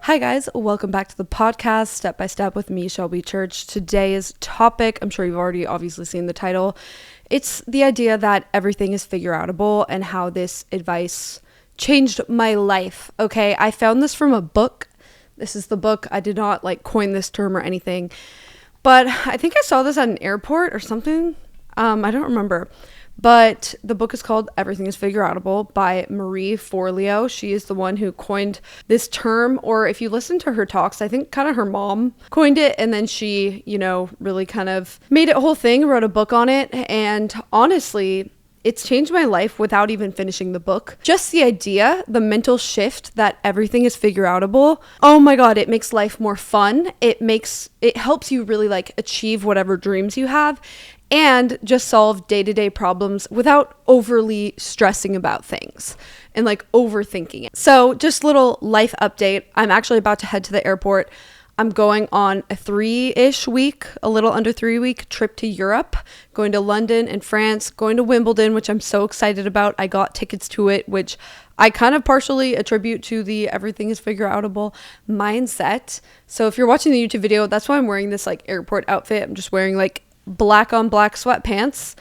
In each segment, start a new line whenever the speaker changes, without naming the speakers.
Hi guys, welcome back to the podcast, Step by Step with me, Shelby Church. Today's topic, I'm sure you've already obviously seen the title. It's the idea that everything is figureoutable and how this advice changed my life. Okay, I found this from a book. This is the book. I did not coin this term or anything, but I think I saw this at an airport or something. I don't remember. But the book is called Everything is Figureoutable by Marie Forleo. She is the one who coined this term, or if you listen to her talks, I think kind of her mom coined it, and then she, really kind of made it a whole thing, wrote a book on it, and honestly, it's changed my life without even finishing the book. Just the idea, the mental shift that everything is figureoutable. Oh my God, it makes life more fun. It helps you really achieve whatever dreams you have and just solve day-to-day problems without overly stressing about things and overthinking it. So just little life update. I'm actually about to head to the airport. I'm going on a 3-ish week, a little under 3-week trip to Europe, going to London and France, going to Wimbledon, which I'm so excited about. I got tickets to it, which I kind of partially attribute to the everything is figureoutable mindset. So if you're watching the YouTube video, that's why I'm wearing this airport outfit. I'm just wearing black on black sweatpants.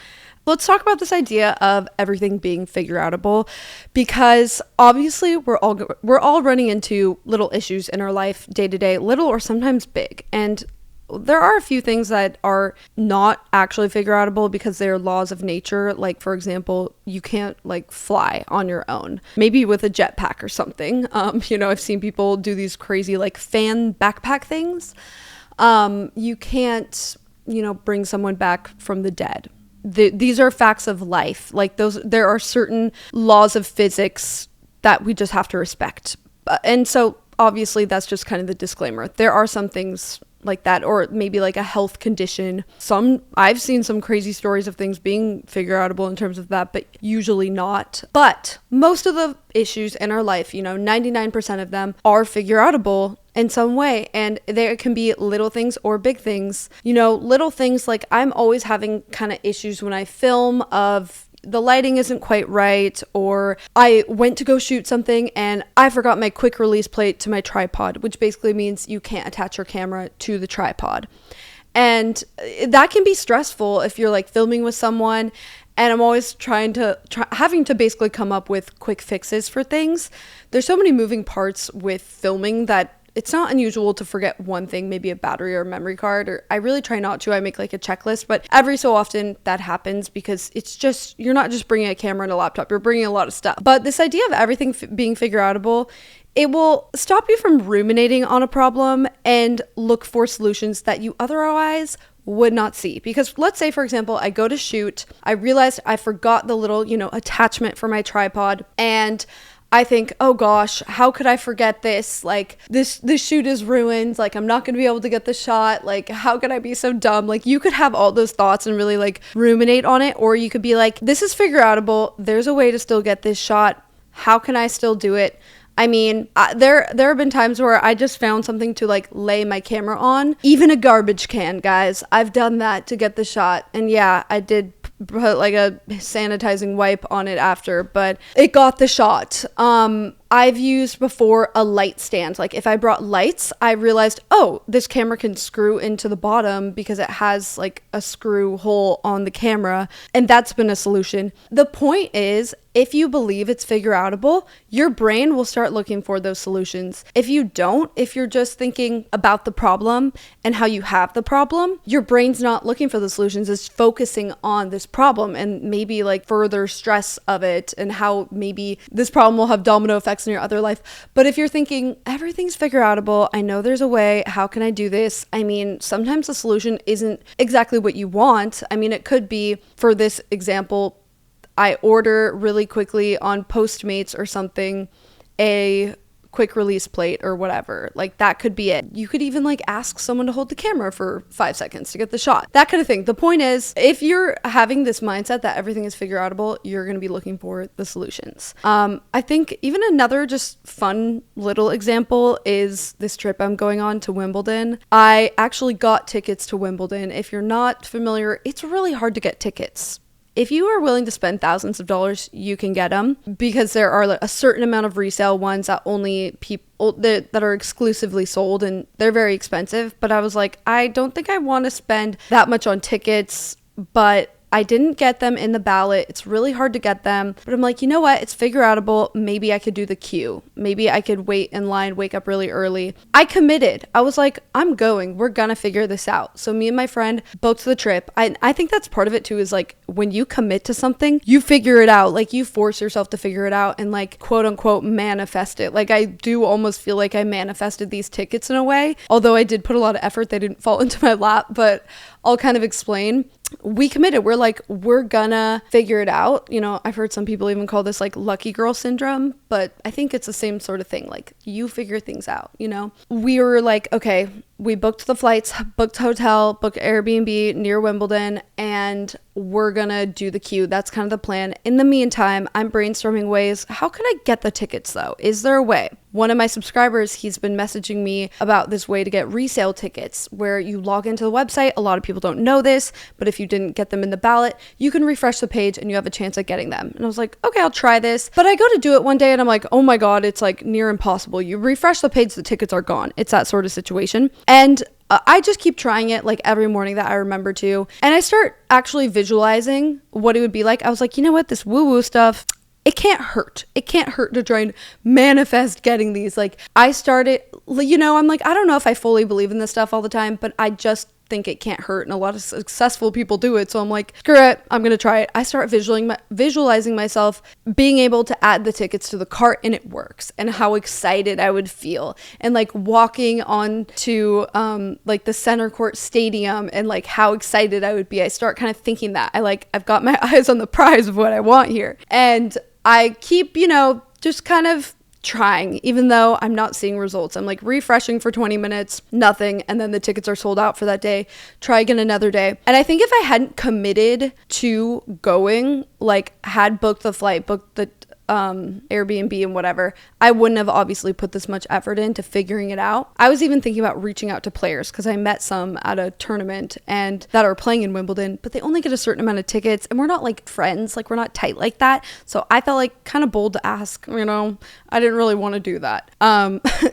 Let's talk about this idea of everything being figureoutable, because obviously we're all running into little issues in our life day to day, little or sometimes big. And there are a few things that are not actually figureoutable because they're laws of nature. Like, for example, you can't fly on your own, maybe with a jetpack or something. I've seen people do these crazy fan backpack things. You can't bring someone back from the dead. These are facts of life. There are certain laws of physics that we just have to respect. And so obviously that's just kind of the disclaimer. There are some things like that, or maybe a health condition. I've seen some crazy stories of things being figureoutable in terms of that, but usually not. But most of the issues in our life, 99% of them are figureoutable in some way, and there can be little things or big things. Little things I'm always having kind of issues when I film of the lighting isn't quite right, or I went to go shoot something and I forgot my quick release plate to my tripod, which basically means you can't attach your camera to the tripod. And that can be stressful if you're filming with someone, and I'm always having to basically come up with quick fixes for things. There's so many moving parts with filming that it's not unusual to forget one thing, maybe a battery or a memory card, or I really try not to. I make a checklist, but every so often that happens because you're not just bringing a camera and a laptop, you're bringing a lot of stuff. But this idea of everything being figureoutable, it will stop you from ruminating on a problem and look for solutions that you otherwise would not see. Because let's say, for example, I go to shoot, I realized I forgot the little, attachment for my tripod, and I think, oh gosh, how could I forget this? This shoot is ruined. I'm not going to be able to get the shot. How could I be so dumb? You could have all those thoughts and really ruminate on it. Or you could be this is figureoutable. There's a way to still get this shot. How can I still do it? I mean, there have been times where I just found something to lay my camera on. Even a garbage can, guys. I've done that to get the shot. And yeah, I did put a sanitizing wipe on it after, but it got the shot. I've used before a light stand. If I brought lights, I realized, oh, this camera can screw into the bottom because it has a screw hole on the camera, and that's been a solution. The point is, if you believe it's figureoutable, your brain will start looking for those solutions. If you don't, if you're just thinking about the problem and how you have the problem, your brain's not looking for the solutions, it's focusing on this problem and maybe further stress of it and how maybe this problem will have domino effects in your other life. But if you're thinking everything's figureoutable, I know there's a way, how can I do this? I mean, sometimes the solution isn't exactly what you want. I mean, it could be, for this example, I order really quickly on Postmates or something a quick release plate or whatever. That could be it. You could even ask someone to hold the camera for 5 seconds to get the shot. That kind of thing. The point is, if you're having this mindset that everything is figureoutable, you're going to be looking for the solutions. I think even another just fun little example is this trip I'm going on to Wimbledon. I actually got tickets to Wimbledon. If you're not familiar, it's really hard to get tickets. if you are willing to spend thousands of dollars, you can get them, because there are like a certain amount of resale ones that only people that are exclusively sold, and they're very expensive. But I was like, I don't think I want to spend that much on tickets, but I didn't get them in the ballot. It's really hard to get them. But I'm like, you know what? It's Figureoutable. Maybe I could do the queue. Maybe I could wait in line, wake up really early. I committed. I was like, I'm going. We're going to figure this out. So me and my friend booked the trip. I think that's part of it too, is like when you commit to something, you figure it out. Like you force yourself to figure it out and like quote unquote manifest it. Like I do almost feel like I manifested these tickets in a way. Although I did put a lot of effort. They didn't fall into my lap, but I'll kind of explain. We committed. We're like, we're gonna figure it out. You know, I've heard some people even call this like lucky girl syndrome, but I think it's the same sort of thing. Like you figure things out, you know? We were like, okay, we booked the flights, booked hotel, booked Airbnb near Wimbledon, and we're gonna do the queue. That's kind of the plan. In the meantime, I'm brainstorming ways. How can I get the tickets though? Is there a way? One of my subscribers, he's been messaging me about this way to get resale tickets where you log into the website. A lot of people don't know this, but if you didn't get them in the ballot, you can refresh the page and you have a chance at getting them. And I was like, okay, I'll try this. But I go to do it one day and I'm like, oh my God, it's like near impossible. You refresh the page, the tickets are gone. It's that sort of situation. And I just keep trying it like every morning that I remember to. And I start actually visualizing what it would be like. I was like, you know what, this woo-woo stuff, it can't hurt. It can't hurt to try and manifest getting these. Like I started, you know, I'm like, I don't know if I fully believe in this stuff all the time, but I just think it can't hurt. And a lot of successful people do it. So I'm like, screw it. I'm going to try it. I start visualizing myself being able to add the tickets to the cart and it works, and how excited I would feel. And like walking on to like the center court stadium and like how excited I would be. I start kind of thinking that I've got my eyes on the prize of what I want here. And I keep, you know, just kind of trying, even though I'm not seeing results. I'm like refreshing for 20 minutes, nothing. And then the tickets are sold out for that day. Try again another day. And I think if I hadn't committed to going, like had booked the flight, booked the Airbnb and whatever, I wouldn't have obviously put this much effort into figuring it out. I was even thinking about reaching out to players because I met some at a tournament and that are playing in Wimbledon, but they only get a certain amount of tickets and we're not like friends, like we're not tight like that. So I felt like kind of bold to ask, you know. I didn't really want to do that.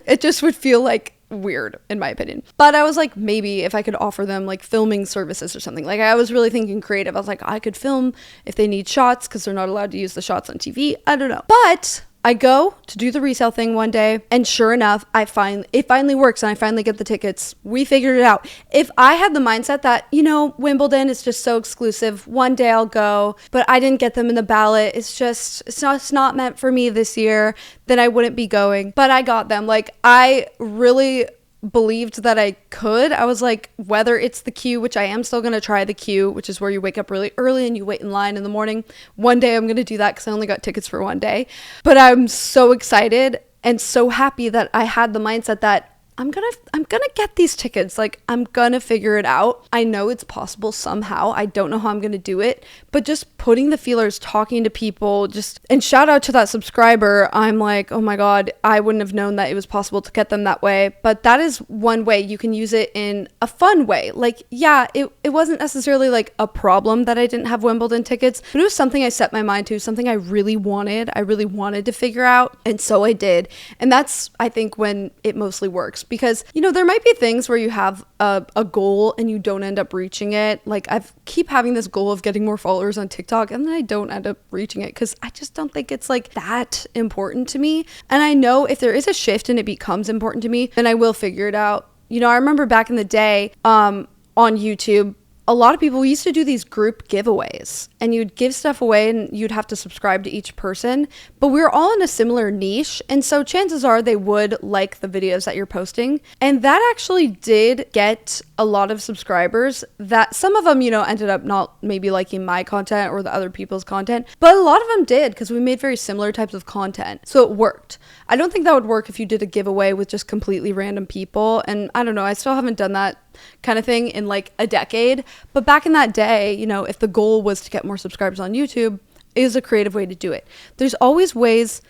It just would feel like weird in my opinion. But I was like, maybe if I could offer them like filming services or something. Like I was really thinking creative. I was like, I could film if they need shots because they're not allowed to use the shots on TV. I don't know. But I go to do the resale thing one day, and sure enough, it finally works and I finally get the tickets. We figured it out. If I had the mindset that, you know, Wimbledon is just so exclusive, one day I'll go, but I didn't get them in the ballot, it's not meant for me this year, then I wouldn't be going. But I got them. Like I really believed that I could. I was like, whether it's the queue, which I am still going to try the queue, which is where you wake up really early and you wait in line in the morning. One day I'm going to do that because I only got tickets for one day. But I'm so excited and so happy that I had the mindset that I'm gonna get these tickets. Like I'm gonna figure it out. I know it's possible somehow. I don't know how I'm gonna do it, but just putting the feelers, talking to people, and shout out to that subscriber. I'm like, oh my God, I wouldn't have known that it was possible to get them that way. But that is one way you can use it in a fun way. Like, yeah, it wasn't necessarily like a problem that I didn't have Wimbledon tickets, but it was something I set my mind to, something I really wanted. I really wanted to figure out. And so I did. And that's, I think, when it mostly works. Because, you know, there might be things where you have a goal and you don't end up reaching it. Like I keep having this goal of getting more followers on TikTok and then I don't end up reaching it because I just don't think it's like that important to me. And I know if there is a shift and it becomes important to me, then I will figure it out. You know, I remember back in the day on YouTube, a lot of people used to do these group giveaways and you'd give stuff away and you'd have to subscribe to each person, but we were all in a similar niche. And so chances are they would like the videos that you're posting. And that actually did get a lot of subscribers that some of them, you know, ended up not maybe liking my content or the other people's content, but a lot of them did because we made very similar types of content. So it worked. I don't think that would work if you did a giveaway with just completely random people. And I don't know, I still haven't done that kind of thing in like a decade. But back in that day, you know, if the goal was to get more subscribers on YouTube, it is a creative way to do it. There's always ways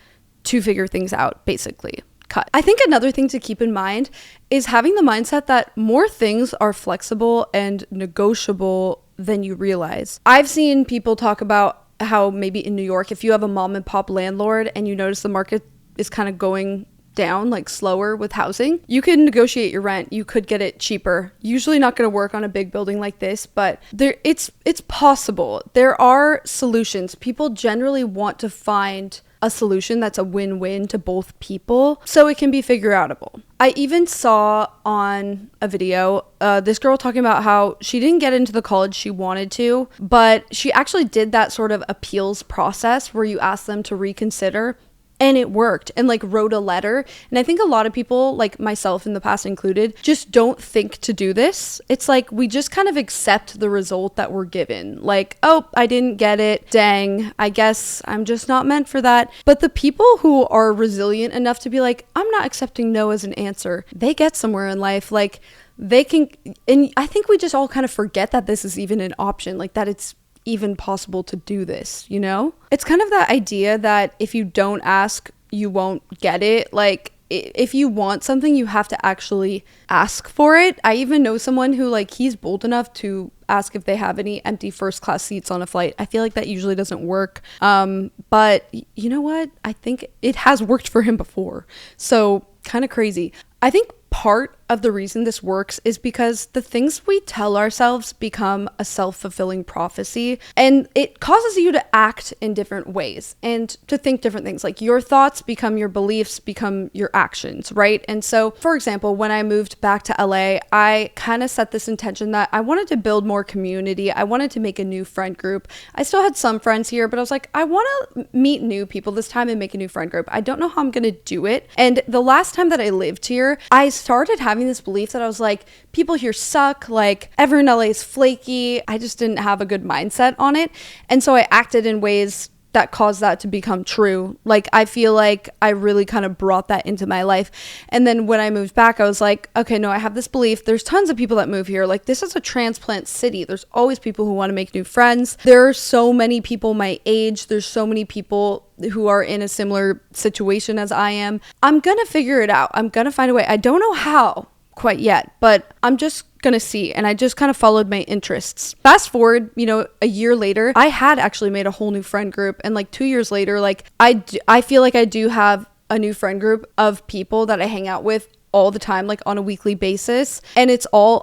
to figure things out, basically. Cut. I think another thing to keep in mind is having the mindset that more things are flexible and negotiable than you realize. I've seen people talk about how maybe in New York, if you have a mom and pop landlord and you notice the market is kind of going down, like slower with housing, you can negotiate your rent. You could get it cheaper. Usually not going to work on a big building like this, but it's possible. There are solutions. People generally want to find a solution that's a win-win to both people, so it can be figureoutable. I even saw on a video this girl talking about how she didn't get into the college she wanted to, but she actually did that sort of appeals process where you ask them to reconsider. And it worked, and like wrote a letter. And I think a lot of people, like myself in the past included, just don't think to do this. It's like we just kind of accept the result that we're given. Like, oh, I didn't get it. Dang, I guess I'm just not meant for that. But the people who are resilient enough to be like, I'm not accepting no as an answer, they get somewhere in life. Like they can, and I think we just all kind of forget that this is even an option, like that it's even possible to do this, you know? It's kind of that idea that if you don't ask, you won't get it. Like if you want something, you have to actually ask for it. I even know someone who, like, he's bold enough to ask if they have any empty first class seats on a flight. I feel like that usually doesn't work. But you know what? I think it has worked for him before. So kind of crazy. I think part of the reason this works is because the things we tell ourselves become a self-fulfilling prophecy, and it causes you to act in different ways and to think different things. Like your thoughts become your beliefs, become your actions, right? And so, for example, when I moved back to LA, I kind of set this intention that I wanted to build more community. I wanted to make a new friend group. I still had some friends here, but I was like, I want to meet new people this time and make a new friend group. I don't know how I'm going to do it. And the last time that I lived here, I started having this belief that I was like, people here suck, like everyone in LA is flaky. I just didn't have a good mindset on it. And so I acted in ways that caused that to become true. Like I feel like I really kind of brought that into my life. And then when I moved back, I was like, okay, no, I have this belief. There's tons of people that move here. Like this is a transplant city. There's always people who want to make new friends. There are so many people my age. There's so many people who are in a similar situation as I am. I'm gonna figure it out. I'm gonna find a way. I don't know how quite yet, but I'm just gonna see. And I just kind of followed my interests. Fast forward, a year later, I had actually made a whole new friend group. And like 2 years later, like I feel like I do have a new friend group of people that I hang out with all the time, like on a weekly basis. And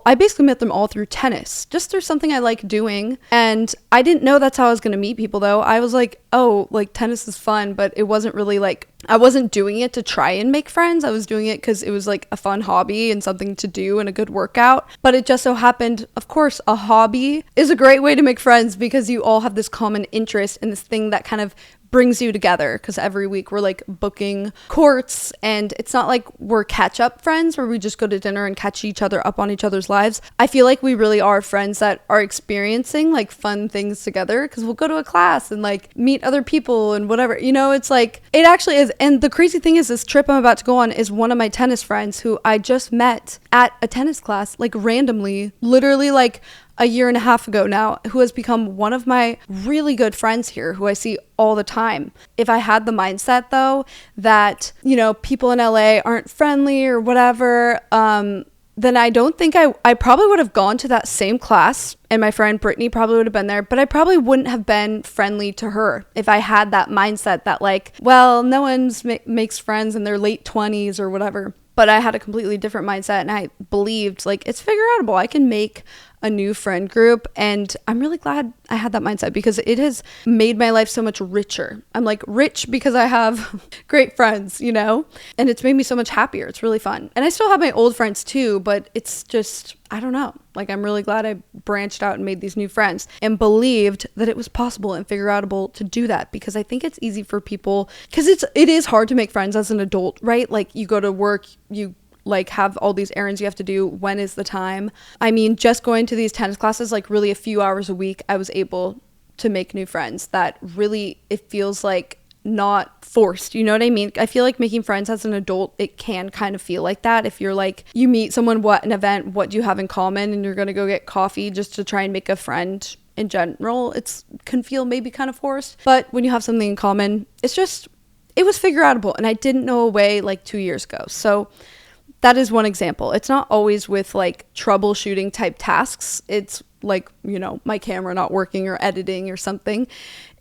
I basically met them all through tennis, just through something I like doing. And I didn't know that's how I was going to meet people though. I was like, oh, like tennis is fun, but it wasn't really like, I wasn't doing it to try and make friends. I was doing it because it was like a fun hobby and something to do and a good workout. But it just so happened, of course, a hobby is a great way to make friends because you all have this common interest in this thing that kind of brings you together, because every week we're like booking courts, and it's not like we're catch-up friends where we just go to dinner and catch each other up on each other's lives. I feel like we really are friends that are experiencing like fun things together, because we'll go to a class and like meet other people and whatever, it's like, it actually is. And the crazy thing is, this trip I'm about to go on is one of my tennis friends who I just met at a tennis class, like randomly, literally like a year and a half ago now, who has become one of my really good friends here, who I see all the time. If I had the mindset though that, people in LA aren't friendly or whatever, then I don't think I probably would have gone to that same class, and my friend Brittany probably would have been there, but I probably wouldn't have been friendly to her if I had that mindset that like, well, no one's makes friends in their late 20s or whatever. But I had a completely different mindset, and I believed like it's figureoutable. I can make a new friend group, and I'm really glad I had that mindset because it has made my life so much richer. I'm like rich because I have great friends, and it's made me so much happier. It's really fun. And I still have my old friends too, but it's just, I don't know. Like I'm really glad I branched out and made these new friends and believed that it was possible and figureoutable to do that, because I think it's easy for people, because it is hard to make friends as an adult, right? Like you go to work, you like have all these errands you have to do. When is the time? I mean, just going to these tennis classes, like really a few hours a week, I was able to make new friends that really, it feels like not forced. You know what I mean? I feel like making friends as an adult, it can kind of feel like that. If you're like, you meet someone, an event, what do you have in common? And you're going to go get coffee just to try and make a friend in general. It can feel maybe kind of forced. But when you have something in common, it was figureoutable. And I didn't know a way like 2 years ago. So that is one example. It's not always with like troubleshooting type tasks. It's like, my camera not working or editing or something,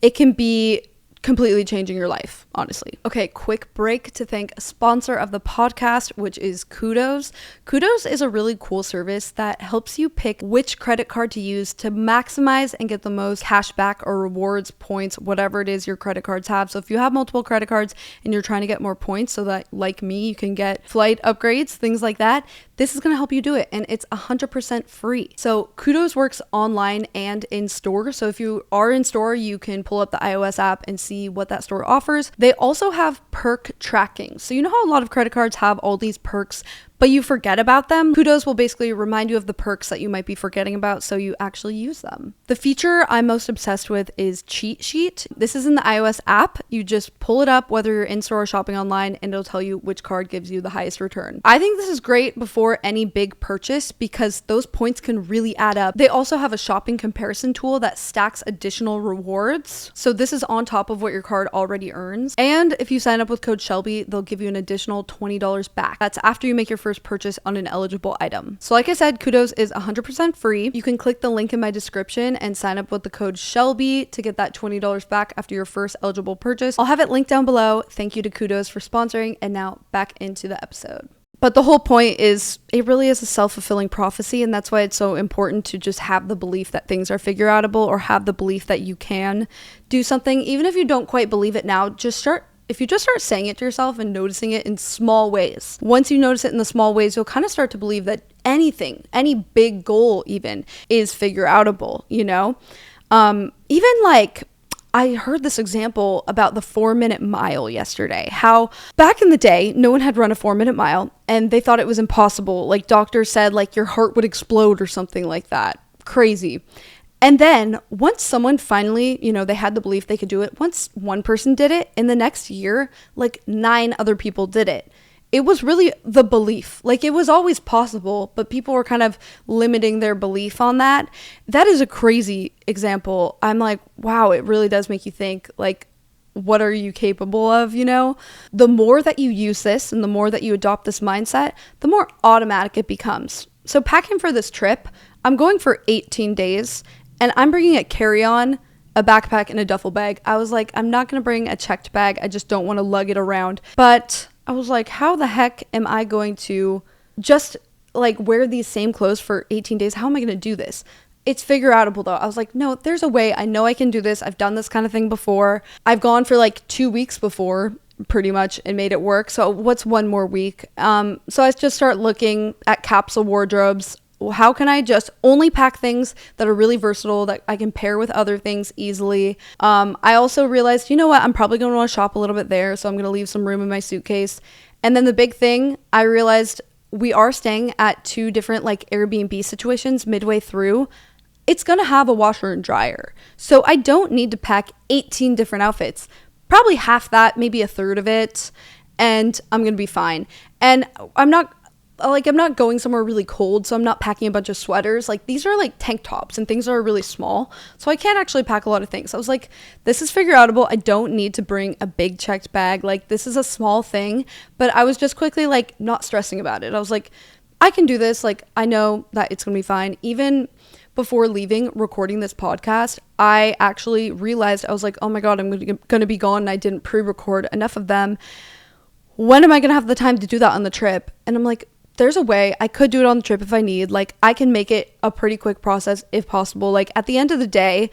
it can be completely changing your life, honestly. Okay, quick break to thank a sponsor of the podcast, which is Kudos. Kudos is a really cool service that helps you pick which credit card to use to maximize and get the most cash back or rewards, points, whatever it is your credit cards have. So if you have multiple credit cards and you're trying to get more points so that, like me, you can get flight upgrades, things like that, this is going to help you do it, and it's 100% free. So Kudos works online and in store. So if you are in store, you can pull up the iOS app and see what that store offers. They also have perk tracking. So you know how a lot of credit cards have all these perks, but you forget about them? Kudos will basically remind you of the perks that you might be forgetting about so you actually use them. The feature I'm most obsessed with is Cheat Sheet. This is in the iOS app. You just pull it up whether you're in store or shopping online, and it'll tell you which card gives you the highest return. I think this is great before any big purchase because those points can really add up. They also have a shopping comparison tool that stacks additional rewards. So this is on top of what your card already earns. And if you sign up with code Shelby, they'll give you an additional $20 back. That's after you make your first purchase on an eligible item. So like I said, Kudos is 100% free. You can click the link in my description and sign up with the code Shelby to get that $20 back after your first eligible purchase. I'll have it linked down below. Thank you to Kudos for sponsoring, and now back into the episode. But the whole point is it really is a self-fulfilling prophecy, and that's why it's so important to just have the belief that things are figureoutable, or have the belief that you can do something. Even if you don't quite believe it now, if you just start saying it to yourself and noticing it in small ways, once you notice it in the small ways, you'll kind of start to believe that anything, any big goal even, is figureoutable, even like, I heard this example about the 4-minute mile yesterday, how back in the day, no one had run a 4-minute mile and they thought it was impossible. Like doctors said, like your heart would explode or something like that. Crazy. And then once someone finally, they had the belief they could do it, once one person did it, in the next year, like 9 other people did it. It was really the belief. Like it was always possible, but people were kind of limiting their belief on that. That is a crazy example. I'm like, wow, it really does make you think, like, what are you capable of, The more that you use this and the more that you adopt this mindset, the more automatic it becomes. So packing for this trip, I'm going for 18 days. And I'm bringing a carry-on, a backpack, and a duffel bag. I was like, I'm not going to bring a checked bag. I just don't want to lug it around. But I was like, how the heck am I going to just like wear these same clothes for 18 days? How am I going to do this? It's figureoutable though. I was like, no, there's a way. I know I can do this. I've done this kind of thing before. I've gone for like 2 weeks before pretty much and made it work. So what's one more week? So I just start looking at capsule wardrobes. How can I just only pack things that are really versatile, that I can pair with other things easily? I also realized, you know what? I'm probably going to want to shop a little bit there. So I'm going to leave some room in my suitcase. And then the big thing, I realized we are staying at 2 different like Airbnb situations midway through. It's going to have a washer and dryer. So I don't need to pack 18 different outfits. Probably half that, maybe a third of it. And I'm going to be fine. And I'm not going somewhere really cold, so I'm not packing a bunch of sweaters. Like these are like tank tops and things that are really small, so I can't actually pack a lot of things. I was like, this is figureoutable. I don't need to bring a big checked bag. Like this is a small thing, but I was just quickly like not stressing about it. I was like, I can do this. Like I know that it's gonna be fine. Even before leaving recording this podcast, I actually realized, I was like, oh my god, I'm gonna be gone, and I didn't pre-record enough of them. When am I gonna have the time to do that on the trip? And I'm like, there's a way. I could do it on the trip if I need. Like I can make it a pretty quick process if possible. Like at the end of the day,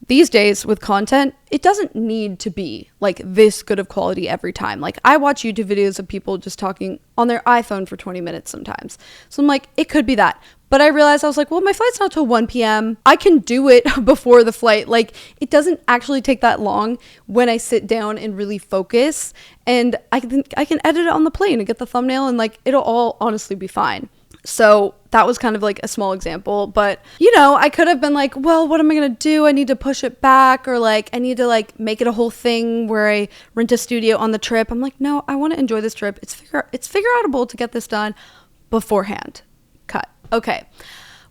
these days with content, it doesn't need to be like this good of quality every time. Like I watch YouTube videos of people just talking on their iPhone for 20 minutes sometimes. So I'm like, it could be that. But I realized, I was like, well, my flight's not till 1 p.m. I can do it before the flight. Like it doesn't actually take that long when I sit down and really focus, and I can edit it on the plane and get the thumbnail, and like it'll all honestly be fine. So that was kind of like a small example, but I could have been like, well, what am I going to do? I need to push it back, or like I need to like make it a whole thing where I rent a studio on the trip. I'm like, no, I want to enjoy this trip. It's figureoutable to get this done beforehand. Cut. Okay.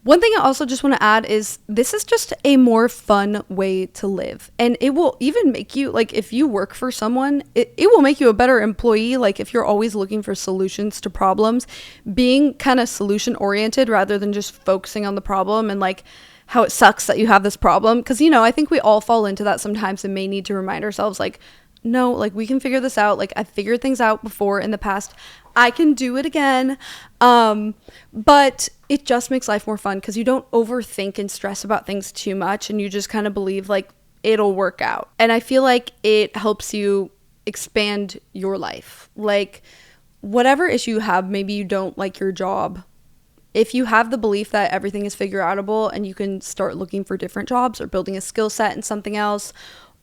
One thing I also just want to add is this is just a more fun way to live. And it will even make you, like, if you work for someone, it will make you a better employee. Like, if you're always looking for solutions to problems, being kind of solution oriented rather than just focusing on the problem and like how it sucks that you have this problem. Because, you know, I think we all fall into that sometimes and may need to remind ourselves, like, no, like, we can figure this out. Like, I've figured things out before in the past. I can do it again. But it just makes life more fun because you don't overthink and stress about things too much, and you just kind of believe, like, it'll work out. And I feel like it helps you expand your life. Like, whatever issue you have, maybe you don't like your job. If you have the belief that everything is figureoutable and you can start looking for different jobs or building a skill set in something else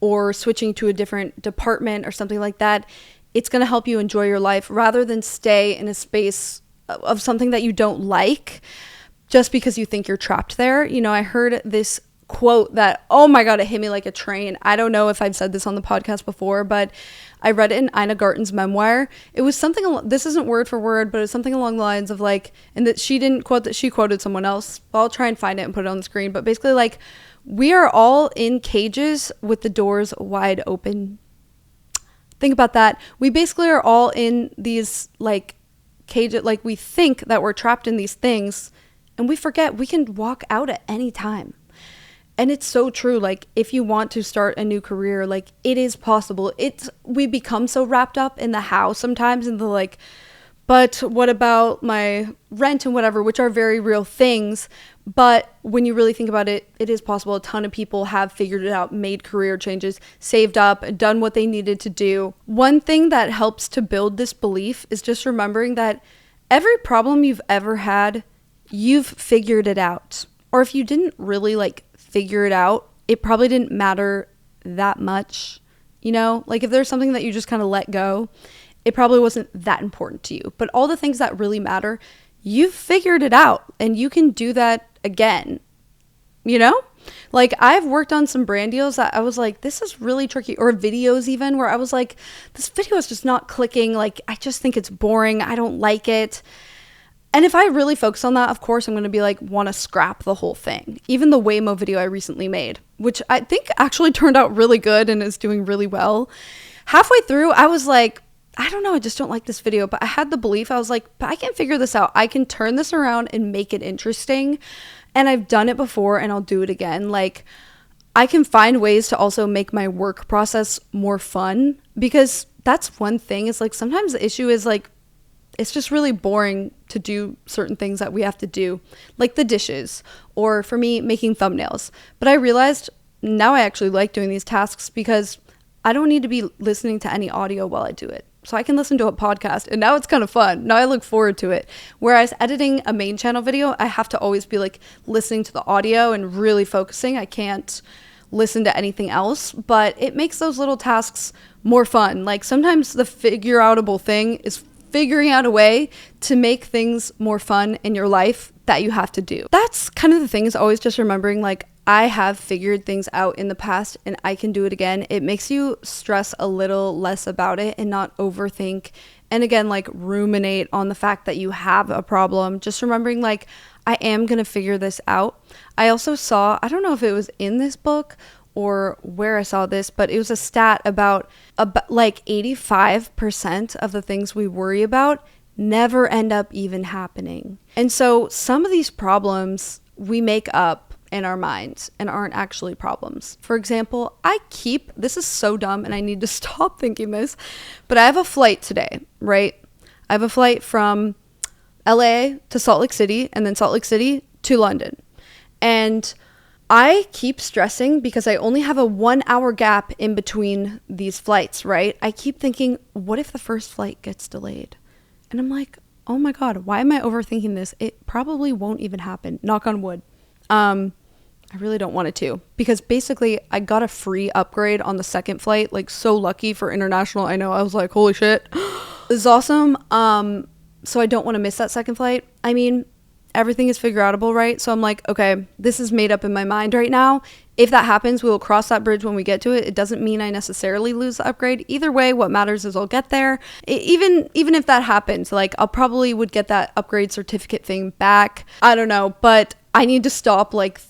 or switching to a different department or something like that, it's going to help you enjoy your life rather than stay in a space of something that you don't like just because you think you're trapped there. You know, I heard this quote that, oh my God, it hit me like a train. I don't know if I've said this on the podcast before, but I read it in Ina Garten's memoir. It was something, this isn't word for word, but it's something along the lines of like, and that she didn't quote that, she quoted someone else. I'll try and find it and put it on the screen. But basically, like, we are all in cages with the doors wide open. Think about that. We basically are all in these like cages, like we think that we're trapped in these things and we forget we can walk out at any time. And it's so true. Like, if you want to start a new career, like, it is possible. We become so wrapped up in the how sometimes, in the like, but what about my rent and whatever, which are very real things. But when you really think about it, it is possible. A ton of people have figured it out, made career changes, saved up, done what they needed to do. One thing that helps to build this belief is just remembering that every problem you've ever had, you've figured it out. Or if you didn't really like figure it out, it probably didn't matter that much. You know, like if there's something that you just kind of let go, it probably wasn't that important to you. But all the things that really matter, you've figured it out, and you can do that again. You know, like I've worked on some brand deals that I was like, this is really tricky, or videos even where I was like, this video is just not clicking. Like, I just think it's boring. I don't like it. And if I really focus on that, of course, I'm going to be like, want to scrap the whole thing. Even the Waymo video I recently made, which I think actually turned out really good and is doing really well. Halfway through, I was like, I don't know, I just don't like this video. But I had the belief, I was like, but I can figure this out. I can turn this around and make it interesting. And I've done it before and I'll do it again. Like, I can find ways to also make my work process more fun, because that's one thing. Is like, sometimes the issue is like, it's just really boring to do certain things that we have to do, like the dishes, or for me, making thumbnails. But I realized now I actually like doing these tasks because I don't need to be listening to any audio while I do it. So I can listen to a podcast, and now it's kind of fun. Now I look forward to it. Whereas editing a main channel video, I have to always be like listening to the audio and really focusing. I can't listen to anything else, but it makes those little tasks more fun. Like, sometimes the figureoutable thing is figuring out a way to make things more fun in your life that you have to do. That's kind of the thing, is always just remembering, like, I have figured things out in the past and I can do it again. It makes you stress a little less about it and not overthink. And again, like, ruminate on the fact that you have a problem. Just remembering, like, I am going to figure this out. I also saw, I don't know if it was in this book or where I saw this, but it was a stat about like 85% of the things we worry about never end up even happening. And so some of these problems we make up in our minds and aren't actually problems. For example, this is so dumb and I need to stop thinking this, but I have a flight today, right? I have a flight from LA to Salt Lake City, and then Salt Lake City to London. And I keep stressing because I only have a 1 hour gap in between these flights, right? I keep thinking, what if the first flight gets delayed? And I'm like, oh my God, why am I overthinking this? It probably won't even happen. Knock on wood. I really don't want it to, because basically I got a free upgrade on the second flight. Like, so lucky for international. I know, I was like, holy shit, this is awesome. So I don't want to miss that second flight. I mean, everything is figureoutable, right? So I'm like, okay, this is made up in my mind right now. If that happens, we will cross that bridge when we get to it. It doesn't mean I necessarily lose the upgrade. Either way, what matters is I'll get there. Even if that happens, like, I'll probably would get that upgrade certificate thing back. I don't know, but I need to stop like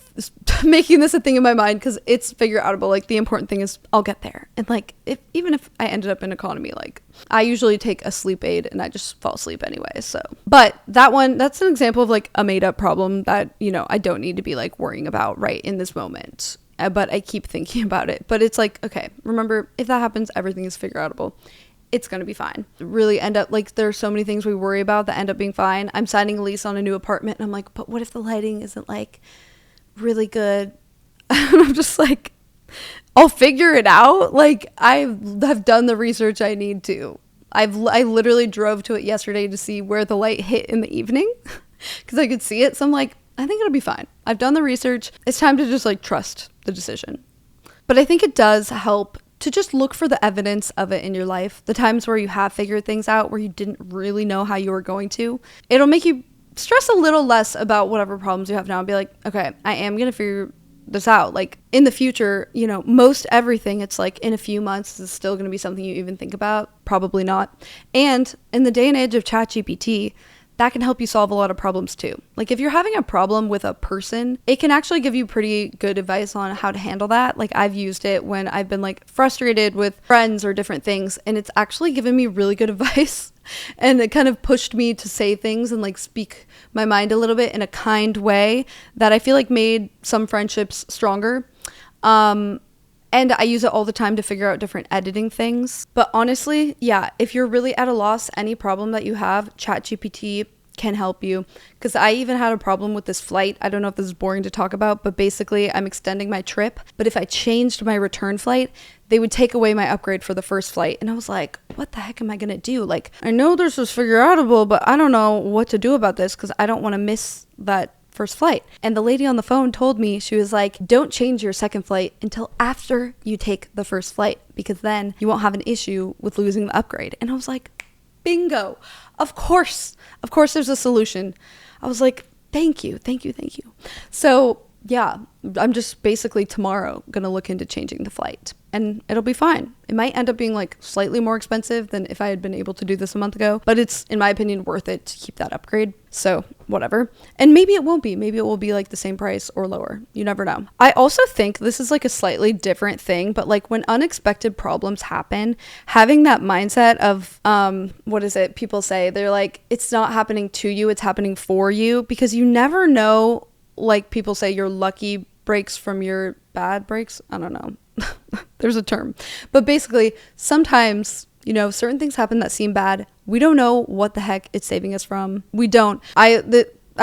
making this a thing in my mind because it's figure outable. Like the important thing is I'll get there. And like even if I ended up in economy, like I usually take a sleep aid and I just fall asleep anyway. So, but that's an example of like a made up problem that, you know, I don't need to be like worrying about right in this moment. But I keep thinking about it. But it's like, okay, remember, if that happens, everything is figure outable. It's going to be fine. Really end up like there's so many things we worry about that end up being fine. I'm signing a lease on a new apartment and I'm like, but what if the lighting isn't like really good? And I'm just like, I'll figure it out. Like I have done the research I need to. I literally drove to it yesterday to see where the light hit in the evening because I could see it. So I'm like, I think it'll be fine. I've done the research. It's time to just like trust the decision. But I think it does help to just look for the evidence of it in your life. The times where you have figured things out where you didn't really know how you were going to. It'll make you stress a little less about whatever problems you have now and be like, okay, I am going to figure this out. Like in the future, you know, most everything, it's like in a few months is still going to be something you even think about. Probably not. And in the day and age of ChatGPT, that can help you solve a lot of problems too. Like if you're having a problem with a person, it can actually give you pretty good advice on how to handle that. Like I've used it when I've been like frustrated with friends or different things, and it's actually given me really good advice. And it kind of pushed me to say things and like speak my mind a little bit in a kind way that I feel like made some friendships stronger. And I use it all the time to figure out different editing things. But honestly, yeah, if you're really at a loss, any problem that you have, ChatGPT can help you. Because I even had a problem with this flight. I don't know if this is boring to talk about, but basically I'm extending my trip. But if I changed my return flight, they would take away my upgrade for the first flight. And I was like, what the heck am I going to do? Like, I know this was Figureoutable, but I don't know what to do about this because I don't want to miss that first flight. And the lady on the phone told me, she was like, don't change your second flight until after you take the first flight, because then you won't have an issue with losing the upgrade. And I was like, bingo. Of course there's a solution. I was like, thank you. So yeah, I'm just basically tomorrow gonna look into changing the flight and it'll be fine. It might end up being like slightly more expensive than if I had been able to do this a month ago, but it's, in my opinion, worth it to keep that upgrade. So whatever. And maybe it won't be. Maybe it will be like the same price or lower. You never know. I also think this is like a slightly different thing, but like when unexpected problems happen, having that mindset of, what is it? People say, they're like, it's not happening to you, it's happening for you, because you never know. Like people say, your lucky breaks from your bad breaks. I don't know. There's a term. But basically, sometimes, you know, certain things happen that seem bad. We don't know what the heck it's saving us from. We don't. I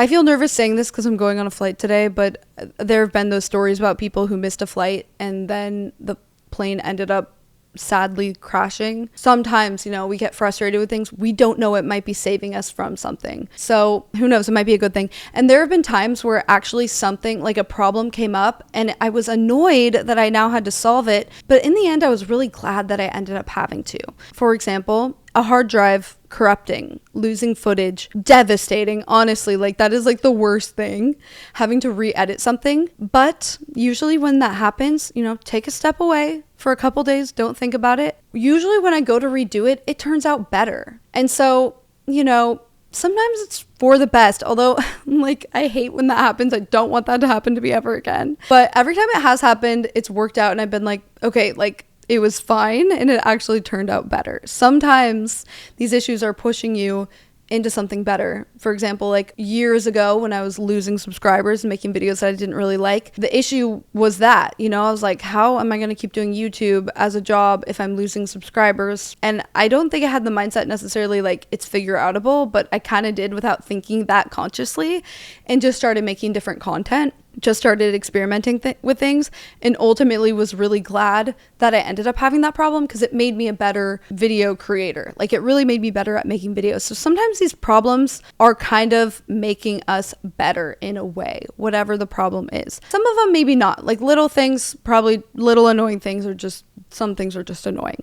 feel nervous saying this because I'm going on a flight today, but there have been those stories about people who missed a flight and then the plane ended up sadly crashing. Sometimes, you know, we get frustrated with things. We don't know, it might be saving us from something. So who knows, it might be a good thing. And there have been times where actually something like a problem came up and I was annoyed that I now had to solve it. But in the end, I was really glad that I ended up having to. For example, a hard drive corrupting, losing footage, devastating. Honestly, like that is like the worst thing, having to re-edit something. But usually when that happens, you know, take a step away for a couple days, don't think about it. Usually when I go to redo it, it turns out better. And so, you know, sometimes it's for the best. Although like I hate when that happens. I don't want that to happen to me ever again. But every time it has happened, it's worked out and I've been like, okay, like it was fine and it actually turned out better. Sometimes these issues are pushing you into something better. For example, like years ago when I was losing subscribers and making videos that I didn't really like, the issue was that, you know, I was like, how am I going to keep doing YouTube as a job if I'm losing subscribers? And I don't think I had the mindset necessarily like it's Figureoutable, but I kind of did without thinking that consciously, and just started making different content. Just started experimenting with things, and ultimately was really glad that I ended up having that problem because it made me a better video creator. Like it really made me better at making videos. So sometimes these problems are kind of making us better in a way, whatever the problem is. Some of them maybe not. Like little things, probably little annoying things, or just some things are just annoying.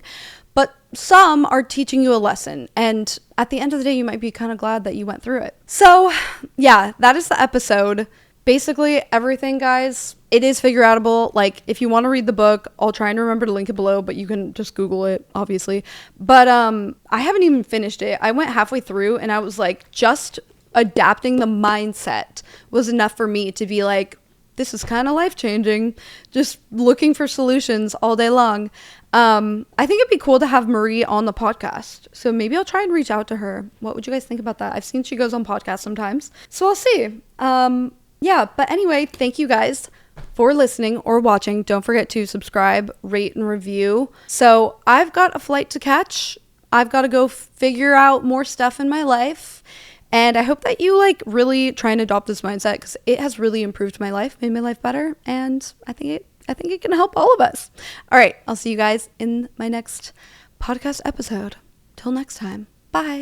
But some are teaching you a lesson, and at the end of the day, you might be kind of glad that you went through it. So yeah, that is the episode. Basically everything, guys, it is Figureoutable. Like if you want to read the book, I'll try and remember to link it below, but you can just Google it, obviously. But I haven't even finished it. I went halfway through and I was like, just adapting the mindset was enough for me to be like, this is kind of life-changing, just looking for solutions all day long. I think it'd be cool to have Marie on the podcast. So maybe I'll try and reach out to her. What would you guys think about that? I've seen she goes on podcasts sometimes. So I'll see. Yeah, but anyway, thank you guys for listening or watching. Don't forget to subscribe, rate, and review. So I've got a flight to catch. I've got to go figure out more stuff in my life. And I hope that you really try and adopt this mindset, because it has really improved my life, made my life better. And I think it can help all of us. All right. I'll see you guys in my next podcast episode. Till next time. Bye.